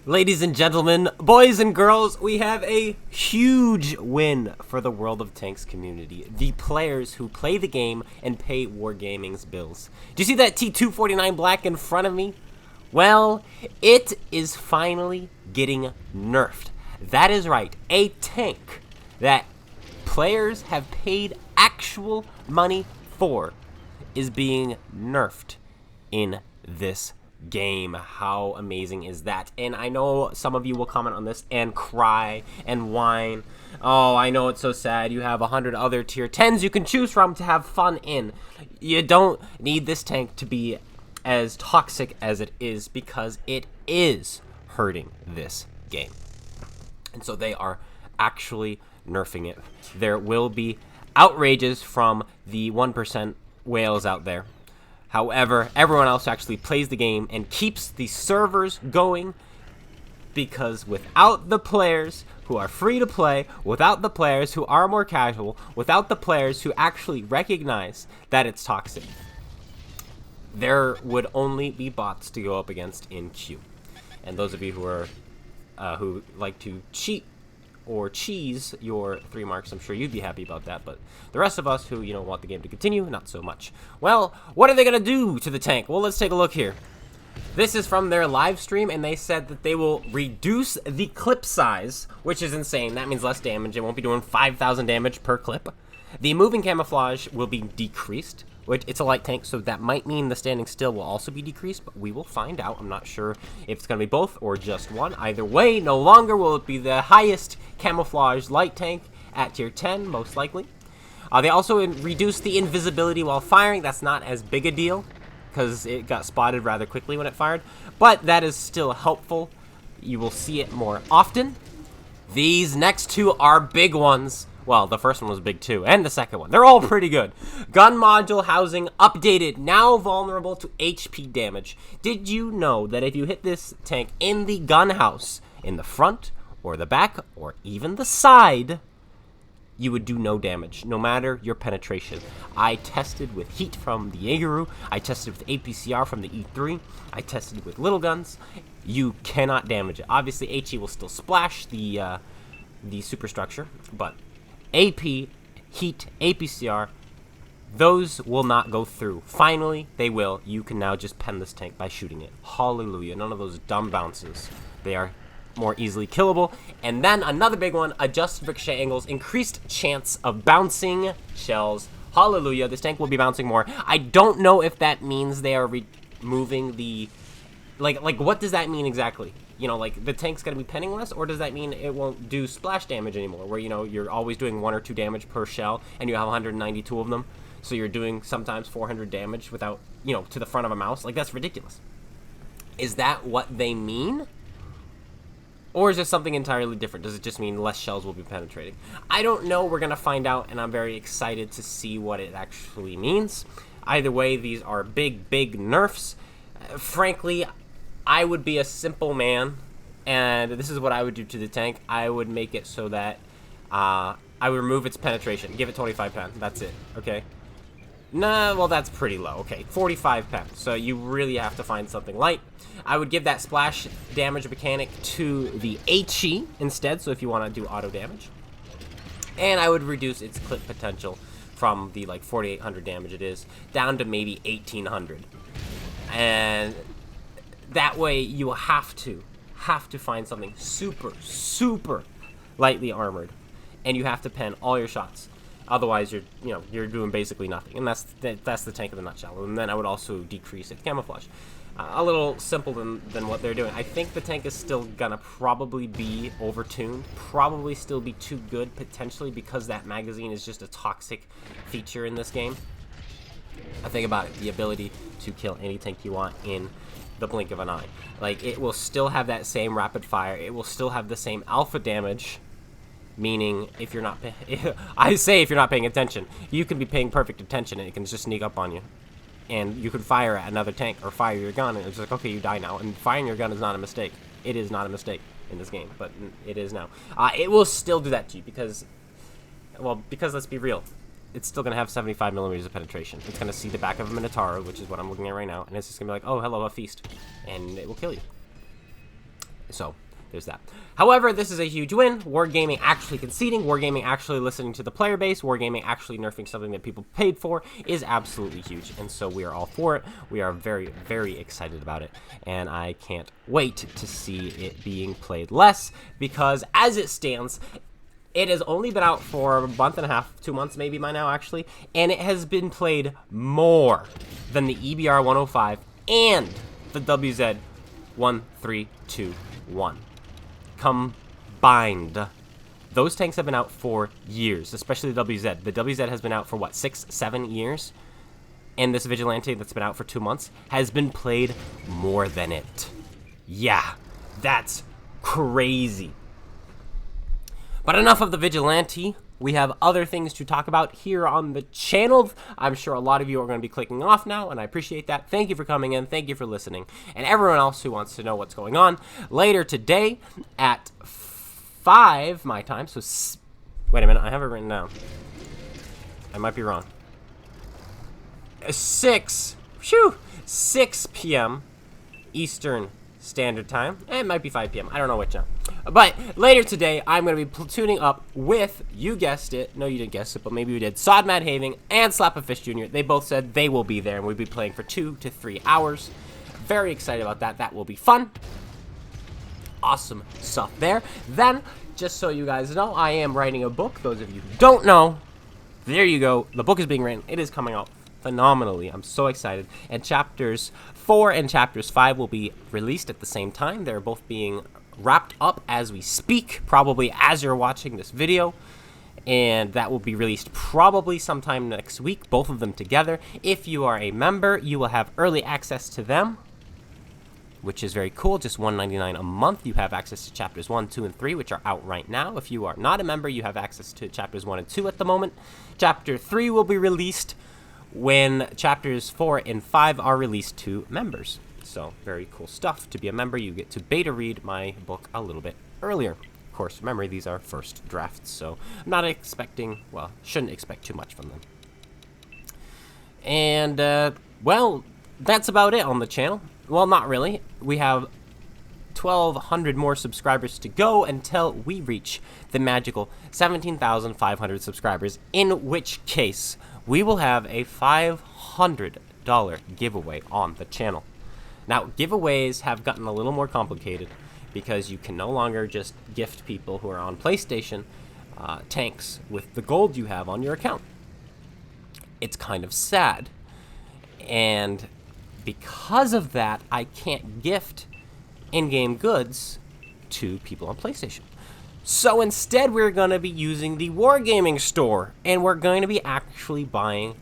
Ladies and gentlemen, boys and girls, we have a huge win for the World of Tanks community. The players who play the game and pay Wargaming's bills. Do you see that T249 black in front of me? Well, it is finally getting nerfed. That is right, a tank that players have paid actual money for is being nerfed in this game. How amazing is that? And I know some of you will comment on this and cry and whine. Oh, I know, it's so sad. You have 100 other tier 10s you can choose from to have fun in. You don't need this tank to be as toxic as it is, because it is hurting this game. And so they are actually nerfing it. There will be outrages from the 1% whales out there. However, everyone else actually plays the game and keeps the servers going, because without the players who are free to play, without the players who are more casual, without the players who actually recognize that it's toxic, there would only be bots to go up against in queue. And those of you who are who like to cheat or cheese your 3 marks, I'm sure you'd be happy about that, but the rest of us who, want the game to continue, not so much. Well, what are they gonna do to the tank? Well, let's take a look here. This is from their live stream, and they said that they will reduce the clip size, which is insane. That means less damage. It won't be doing 5,000 damage per clip. The moving camouflage will be decreased, which it's a light tank, so that might mean the standing still will also be decreased, but we will find out. I'm not sure if it's going to be both or just one. Either way, no longer will it be the highest camouflage light tank at tier 10, most likely. They also reduced the invisibility while firing. That's not as big a deal, because it got spotted rather quickly when it fired, but that is still helpful. You will see it more often. These next two are big ones. Well, the first one was big too, and the second one. They're all pretty good. Gun module housing updated, now vulnerable to HP damage. Did you know that if you hit this tank in the gun house, in the front, or the back, or even the side, you would do no damage, no matter your penetration? I tested with heat from the Jaegeru. I tested with APCR from the E3. I tested with little guns. You cannot damage it. Obviously, HE will still splash the superstructure, but AP, heat, APCR, those will not go through. Finally, they will. You can now just pen this tank by shooting it. Hallelujah. None of those dumb bounces. They are more easily killable. And then another big one, adjusted ricochet angles, increased chance of bouncing shells. Hallelujah. This tank will be bouncing more. I don't know if that means they are removing the... Like, what does that mean exactly? The tank's going to be penning less, or does that mean it won't do splash damage anymore, where, you're always doing 1 or 2 damage per shell, and you have 192 of them, so you're doing sometimes 400 damage without, to the front of a mouse? Like, that's ridiculous. Is that what they mean? Or is it something entirely different? Does it just mean less shells will be penetrating? I don't know. We're going to find out, and I'm very excited to see what it actually means. Either way, these are big, big nerfs. Frankly, I would be a simple man, and this is what I would do to the tank. I would make it so that I would remove its penetration. Give it 25 pen. That's it. Okay? Nah, well, that's pretty low. Okay, 45 pen. So you really have to find something light. I would give that splash damage mechanic to the HE instead, so if you want to do auto damage. And I would reduce its clip potential from the, 4,800 damage it is, down to maybe 1,800. And that way you will have to find something super, super lightly armored, and you have to pen all your shots. Otherwise, you're doing basically nothing, and that's the tank in a nutshell. And then I would also decrease its camouflage. A little simple than what they're doing. I think the tank is still gonna probably be overtuned, probably still be too good potentially, because that magazine is just a toxic feature in this game. Think about it, the ability to kill any tank you want in the blink of an eye. It will still have that same rapid fire. It will still have the same alpha damage, meaning if you're not if you're not paying attention, you can be paying perfect attention and it can just sneak up on you. And you could fire at another tank or fire your gun, and it's like, okay, you die now. And firing your gun is not a mistake. It is not a mistake in this game, but it is now. It will still do that to you because let's be real. It's still going to have 75 millimeters of penetration. It's going to see the back of a Minotaur, which is what I'm looking at right now, and it's just going to be like, oh, hello, a feast. And it will kill you. So there's that. However, this is a huge win. Wargaming actually conceding, Wargaming actually listening to the player base, Wargaming actually nerfing something that people paid for is absolutely huge. And so we are all for it. We are very, very excited about it. And I can't wait to see it being played less, because as it stands, it has only been out for a month and a half, 2 months maybe by now actually, and it has been played more than the EBR 105 and the WZ 1321. Combined. Those tanks have been out for years, especially the WZ. The WZ has been out for what, 6-7 years? And this Vigilante that's been out for 2 months has been played more than it. Yeah, that's crazy. But enough of the Vigilante. We have other things to talk about here on the channel. I'm sure a lot of you are going to be clicking off now, and I appreciate that. Thank you for coming in. Thank you for listening. And everyone else who wants to know what's going on, later today at 5 my time. So, wait a minute. I have it written down. I might be wrong. 6 p.m. Eastern Standard Time. It might be 5 p.m. I don't know which now. But later today, I'm going to be platooning up with, you guessed it, no you didn't guess it, but maybe you did, Sod Mad Having and Slap-a-Fish Jr. They both said they will be there, and we'll be playing for 2 to 3 hours. Very excited about that. That will be fun. Awesome stuff there. Then, just so you guys know, I am writing a book. Those of you who don't know, there you go. The book is being written. It is coming out phenomenally. I'm so excited. And chapters 4 and chapters 5 will be released at the same time. They're both being wrapped up as we speak, probably as you're watching this video, and that will be released probably sometime next week, both of them together. If you are a member, you will have early access to them, which is very cool. Just $1.99 a month. You have access to chapters 1, 2, and 3, which are out right now. If you are not a member, you have access to chapters 1 and 2 at the moment. Chapter 3 will be released when chapters 4 and 5 are released to members. So, very cool stuff. To be a member, you get to beta read my book a little bit earlier. Of course, remember, these are first drafts, so I'm not expecting, well, shouldn't expect too much from them. And, well, that's about it on the channel. Well, not really. We have 1,200 more subscribers to go until we reach the magical 17,500 subscribers, in which case we will have a $500 giveaway on the channel. Now, giveaways have gotten a little more complicated because you can no longer just gift people who are on PlayStation tanks with the gold you have on your account. It's kind of sad. And because of that, I can't gift in-game goods to people on PlayStation. So instead, we're going to be using the Wargaming store, and we're going to be actually buying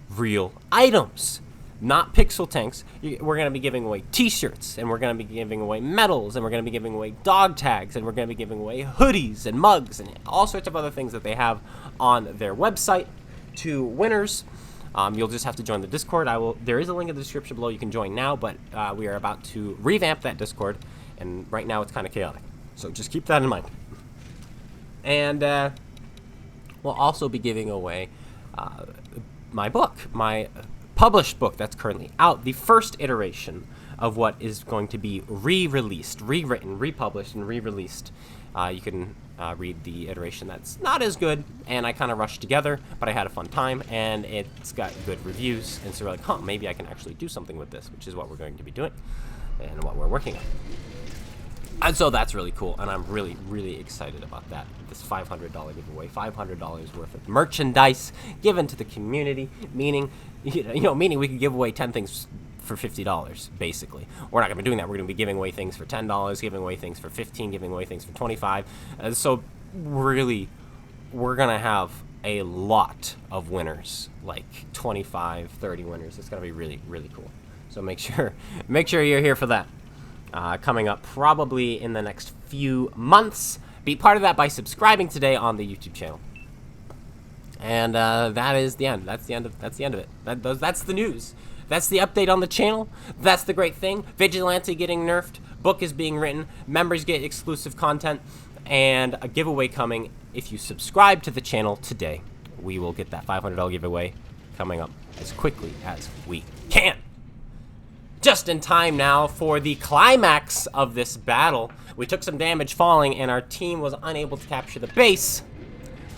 real items. Not pixel tanks. We're going to be giving away t-shirts, and we're going to be giving away medals, and we're going to be giving away dog tags, and we're going to be giving away hoodies and mugs and all sorts of other things that they have on their website to winners. You'll just have to join the Discord. There is a link in the description below. You can join now, but we are about to revamp that Discord, and right now it's kind of chaotic. So just keep that in mind. And we'll also be giving away my book, my published book that's currently out, the first iteration of what is going to be re-released, rewritten, republished, and re-released. You can read the iteration that's not as good, and I kind of rushed together, but I had a fun time, and it's got good reviews, and so we're like, huh, maybe I can actually do something with this, which is what we're going to be doing, and what we're working on. And so that's really cool, and I'm really, really excited about that. This $500 giveaway, $500 worth of merchandise given to the community, meaning, meaning we could give away 10 things for $50, basically. We're not going to be doing that. We're going to be giving away things for $10, giving away things for $15, giving away things for $25. So really, we're going to have a lot of winners, like 25, 30 winners. It's going to be really, really cool. So make sure you're here for that. Coming up probably in the next few months. Be part of that by subscribing today on the YouTube channel. And that is the end. That's the end of it. That's the news. That's the update on the channel. That's the great thing. Vigilante getting nerfed. Book is being written. Members get exclusive content. And a giveaway coming. If you subscribe to the channel today, we will get that $500 giveaway coming up as quickly as we can. just in time now for the climax of this battle. We took some damage falling, and our team was unable to capture the base.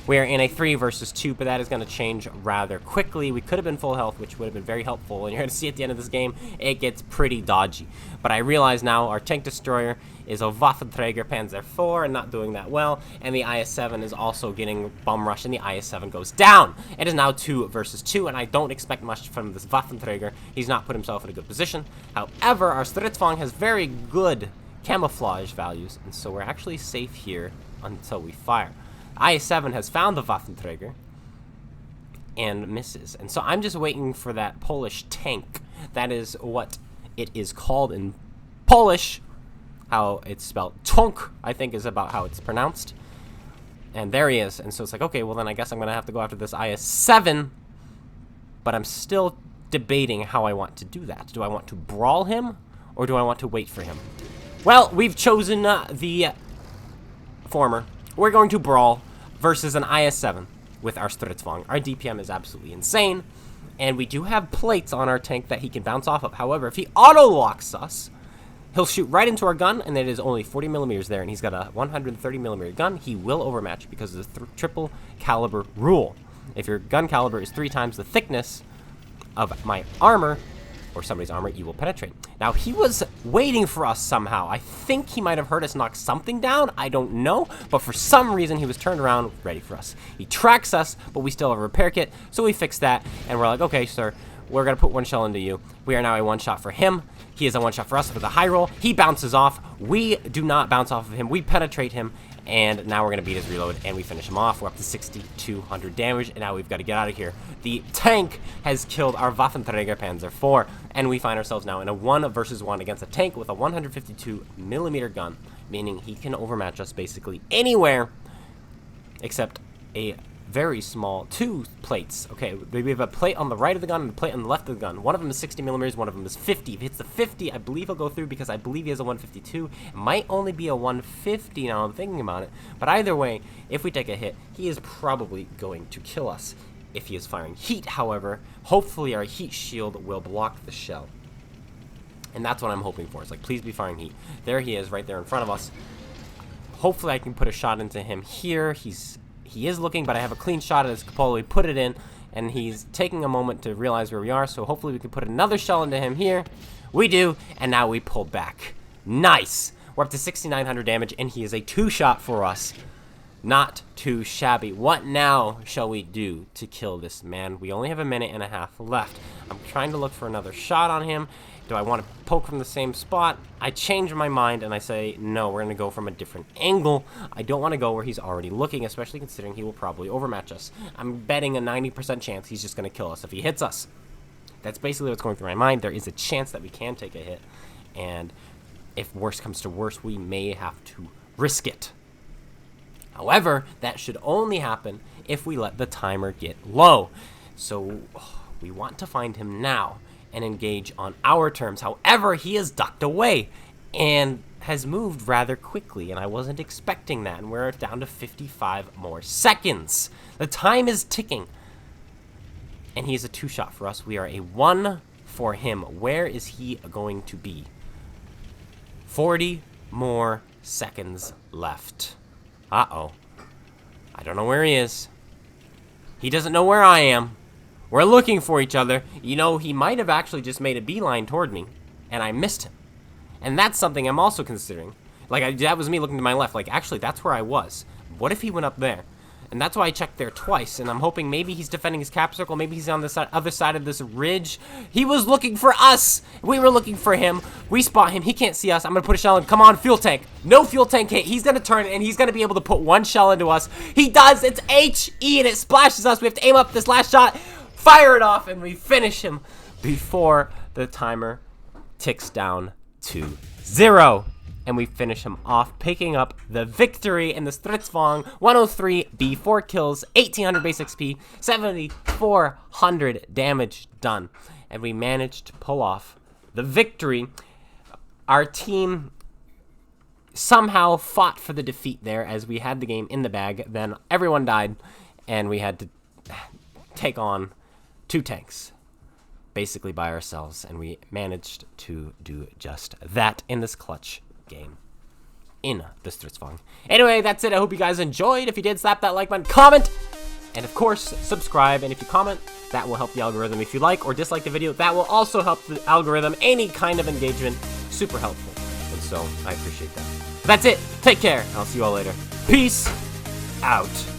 We're in a 3 versus 2, but that is going to change rather quickly. We could have been full health, which would have been very helpful. And you're going to see at the end of this game, it gets pretty dodgy. But I realize now our tank destroyer is a Waffenträger Panzer IV and not doing that well. And the IS-7 is also getting bum rushed, and the IS-7 goes down. It is now 2 versus 2, and I don't expect much from this Waffenträger. He's not put himself in a good position. However, our Stridsvagn has very good camouflage values, and so we're actually safe here until we fire. IS-7 has found the Waffenträger and misses. And so I'm just waiting for that Polish tank. That is what it is called in Polish. How it's spelled. Tonk, I think, is about how it's pronounced. And there he is. And so it's like, okay, well then I guess I'm going to have to go after this IS-7. But I'm still debating how I want to do that. Do I want to brawl him, or do I want to wait for him? Well, we've chosen the former. We're going to brawl versus an IS-7 with our Stridsvagn. Our DPM is absolutely insane, and we do have plates on our tank that he can bounce off of. However, if he auto-locks us, he'll shoot right into our gun, and it is only 40 millimeters there, and he's got a 130 millimeter gun. He will overmatch because of the triple caliber rule. If your gun caliber is 3 times the thickness of my armor, or somebody's armor, you will penetrate. Now, he was waiting for us somehow. I think he might have heard us knock something down. I don't know. But for some reason, he was turned around, ready for us. He tracks us, but we still have a repair kit. So we fix that, and we're like, okay, sir, we're going to put 1 shell into you. We are now a 1-shot for him. He is a 1-shot for us with a high roll. He bounces off. We do not bounce off of him. We penetrate him. And now we're going to beat his reload, and we finish him off. We're up to 6,200 damage, and now we've got to get out of here. The tank has killed our Waffenträger Panzer IV, and we find ourselves now in a 1 versus 1 against a tank with a 152 millimeter gun, meaning he can overmatch us basically anywhere except a very small 2 plates. Okay, we have a plate on the right of the gun and a plate on the left of the gun. One of them is 60 millimeters, one of them is 50. If he hits the 50, I believe he'll go through because I believe he has a 152. It might only be a 150 now I'm thinking about it. But either way, if we take a hit, he is probably going to kill us. If he is firing heat, however, hopefully our heat shield will block the shell. And that's what I'm hoping for. It's like, please be firing heat. There he is right there in front of us. Hopefully I can put a shot into him here. He is looking, but I have a clean shot at his cupola. We put it in, and he's taking a moment to realize where we are, so hopefully we can put another shell into him here. We do, and now we pull back. Nice! We're up to 6,900 damage, and he is a 2-shot for us. Not too shabby. What now shall we do to kill this man? We only have a minute and a half left. I'm trying to look for another shot on him. Do I want to poke from the same spot? I change my mind and I say, no, we're going to go from a different angle. I don't want to go where he's already looking, especially considering he will probably overmatch us. I'm betting a 90% chance he's just going to kill us if he hits us. That's basically what's going through my mind. There is a chance that we can take a hit. And if worse comes to worse, we may have to risk it. However, that should only happen if we let the timer get low. So we want to find him now and engage on our terms. However, he has ducked away and has moved rather quickly, and I wasn't expecting that, and we're down to 55 more seconds. The time is ticking, and he is a 2-shot for us. We are a 1 for him. Where is he going to be? 40 more seconds left. Uh-oh. I don't know where he is. He doesn't know where I am. We're looking for each other. You know, he might have actually just made a beeline toward me, and I missed him. And that's something I'm also considering. Like, that was me looking to my left. Like, actually, that's where I was. What if he went up there? And that's why I checked there twice, and I'm hoping maybe he's defending his cap circle. Maybe he's on the other side of this ridge. He was looking for us. We were looking for him. We spot him. He can't see us. I'm going to put a shell in. Come on, fuel tank. No fuel tank hit. He's going to turn, and he's going to be able to put 1 shell into us. He does. It's HE, and it splashes us. We have to aim up this last shot, fire it off, and we finish him before the timer ticks down to 0. And we finish him off, picking up the victory in the Stridsvagn. 103 B4 kills, 1,800 base XP, 7,400 damage done. And we managed to pull off the victory. Our team somehow fought for the defeat there as we had the game in the bag. Then everyone died, and we had to take on 2 tanks. basically by ourselves, and we managed to do just that in this clutch game in the Stritzfang. Anyway, that's it. I hope you guys enjoyed. If you did, slap that like button, comment, and of course, subscribe. And if you comment, that will help the algorithm. If you like or dislike the video, that will also help the algorithm. Any kind of engagement, super helpful. And so, I appreciate that. That's it. Take care. I'll see you all later. Peace out.